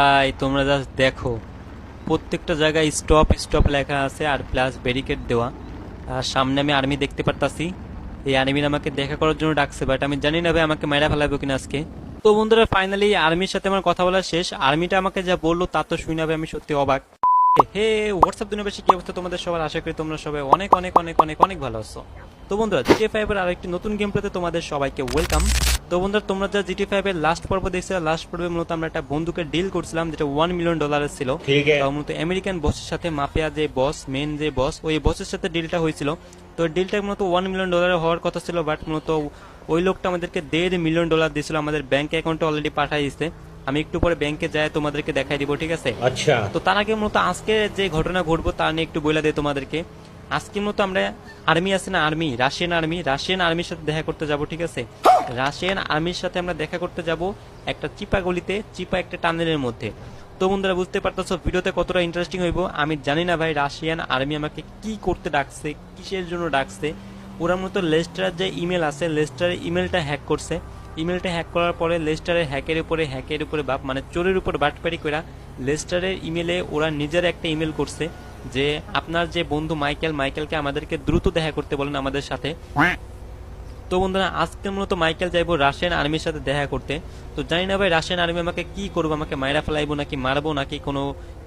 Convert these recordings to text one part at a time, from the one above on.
ভাই তোমরা জাস্ট দেখো, প্রত্যেকটা জায়গায় স্টপ স্টপ লেখা আছে আর প্লাস ব্যারিকেড দেওয়া। আর সামনে আমি আর্মি দেখতে পারতাছি। এই আর্মির আমাকে দেখা করার জন্য ডাকছে, বাট আমি জানি না ভাই আমাকে মেরা ফেলাবো কিনা আজকে। তো বন্ধুরা ফাইনালি আর্মির সাথে আমার কথা বলা শেষ। আর্মিটা আমাকে যা বললো তা তো শুনে ভাই আমি সত্যি অবাক। হে হোয়াটসঅ্যাপ দুনিয়াবাসী, কি অবস্থা তোমাদের সবার? আশা করি তোমরা সবাই অনেক অনেক অনেক অনেক অনেক ভালো আছো। তো বন্ধুরা জিটিএ 5 এর আরেকটি নতুন গেম প্লেতে তোমাদের সবাইকে ওয়েলকাম। তো বন্ধুরা তোমরা যা জিটিএ 5 এর লাস্ট পর্ব দেখছিলে, লাস্ট পর্বে মূলত আমরা একটা বন্দুকের ডিল করছিলাম যেটা $1 মিলিয়ন ছিল। তাও মূলত আমেরিকান বসের সাথে মাফিয়া যে বস, মেন যে বস, ওই বসের সাথে ডিলটা হয়েছিল। তো ডিলটা মূলত $1 মিলিয়ন হওয়ার কথা ছিল, বাট মূলত ওই লোকটা আমাদেরকে $1.5 মিলিয়ন দিয়েছিল, আমাদের ব্যাংক অ্যাকাউন্টে অলরেডি পাঠিয়ে দিচ্ছে। আমি একটু পরে ব্যাংকে যাই তোমাদেরকে দেখাই দিব, ঠিক আছে? আচ্ছা, তো তার আগে মূলত আজকে যে ঘটনা ঘটবো তা নিয়ে একটু বলে দেয় তোমাদেরকে। আজকে মূলত আমরা আর্মি আছে না, আর্মি রাশিয়ান আর্মির সাথে দেখা করতে যাব, ঠিক আছে? রাশিয়ান আর্মির সাথে আমরা দেখা করতে যাব একটা চিপা গলিতে, চিপা একটা টানেলের মধ্যে। তো বন্ধুরা বুঝতে পারতেছো ভিডিওতে কতটা ইন্টারেস্টিং হইব। আমি জানি না ভাই রাশিয়ান আর্মি আমাকে কি করতে ডাকছে, কিসের জন্য ডাকছে। ওরা মূলত লেস্টারের যে ইমেল আছে, লেস্টারের ইমেলটা হ্যাক করছে। ইমেলটা হ্যাক করার পরে লেস্টারের হ্যাকের উপরে বাপ মানে চোরের উপর বাটপারি করা লেস্টারের ইমেলে ওরা নিজের একটা ইমেল করছে যে আপনার যে বন্ধু মাইকেলকে আমাদেরকে দ্রুত দেখা করতে বলেন আমাদের সাথে। তো বন্ধুরা আজকে মূলত মাইকেল যাইবো রাশিয়ান আর্মির সাথে দেখা করতে। তো জানি না ভাই রাশিয়ান আর্মি আমাকে কি করবো, আমাকে মাইরা ফেলাইবো নাকি মারবো নাকি কোনো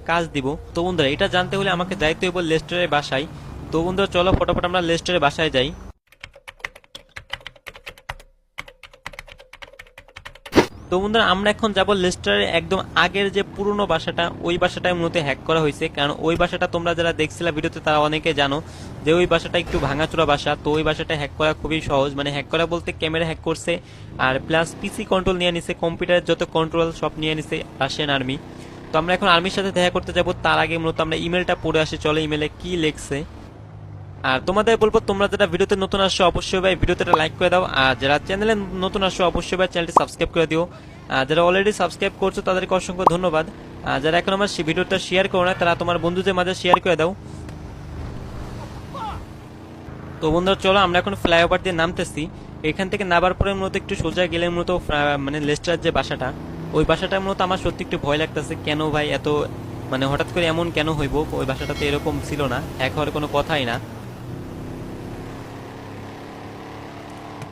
কাজ দিব। তো বন্ধুরা এটা জানতে হলে আমাকে যাইতে হইব লেস্টারের বাসায়। তো বন্ধুরা চলো ফটাফট আমরা লেস্টারের বাসায় যাই। তো বন্ধুরা আমরা এখন যাব লেস্টারের একদম আগের যে পুরনো বাসাটা, ওই বাসাটাই মূলত হ্যাক করা হয়েছে। কারণ ওই বাসাটা তোমরা যারা দেখছিলা ভিডিওতে তারা অনেকে জানো যে ওই বাসাটা একটু ভাঙাচোরা বাসা। তো ওই বাসাটা হ্যাক করা খুবই সহজ, মানে হ্যাক করা বলতে ক্যামেরা হ্যাক করছে আর প্লাস পিসি কন্ট্রোল নিয়ে নিছে, কম্পিউটারের যত কন্ট্রোল সব নিয়ে নিছে রাশিয়ান আর্মি। তো আমরা এখন আর্মির সাথে দেখা করতে যাব, তার আগে মূলত আমরা ইমেলটা পড়ে আসি। চলো ইমেলে কি লেখছে। আর তোমাদের বলবো তোমরা যারা ভিডিওতে নতুন আসছো অবশ্যই ভাই ভিডিওতে লাইক করে দাও, আর যারা চ্যানেলে নতুন আসছো অবশ্যই ভাই চ্যানেলটি সাবস্ক্রাইব করে দিও। আর যারা অলরেডি সাবস্ক্রাইব করছো তাদেরকে অসংখ্য ধন্যবাদ। আর যারা এখন আমার ভিডিওটা শেয়ার করো না তারা তোমার বন্ধুদের মাঝে শেয়ার করে দাও। তো বন্ধুরা চলো আমরা এখন ফ্লাইওভার দিয়ে নামতেছি। এখান থেকে নামার পরে মূলত একটু সোজা গেলে মূলত মানে লেস্টার যে বাসাটা, ওই বাসাটা মূলত আমার সত্যি একটু ভয় লাগতেছে। কেন ভাই এত মানে হঠাৎ করে এমন কেন হইব? ওই বাসাটা তো এরকম ছিল না, হ্যাক হওয়ার কোনো কথাই না।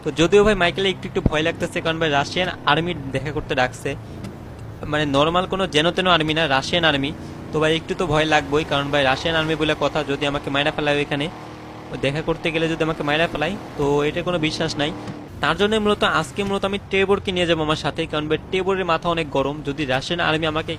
তো যদিও ভাই মাইকেলে একটু একটু ভয় লাগতেছে, কারণ ভাই রাশিয়ান আর্মি দেখা করতে ডাকছে, মানে নর্মাল কোনো যেন তেন আর্মি না, রাশিয়ান আর্মি। তো ভাই একটু তো ভয় লাগবেই, কারণ ভাই রাশিয়ান আর্মি বলে কথা, যদি আমাকে মাইরা ফেলায় এখানে দেখা করতে গেলে, যদি আমাকে মাইরা ফেলাই তো এটা কোনো বিশ্বাস নাই। তার জন্য মূলত আজকে মূলত আমি টেবোরকে নিয়ে যাবো আমার সাথে, কারণ ভাই টেবোরের মাথা অনেক গরম। যদি রাশিয়ান আর্মি আমাকে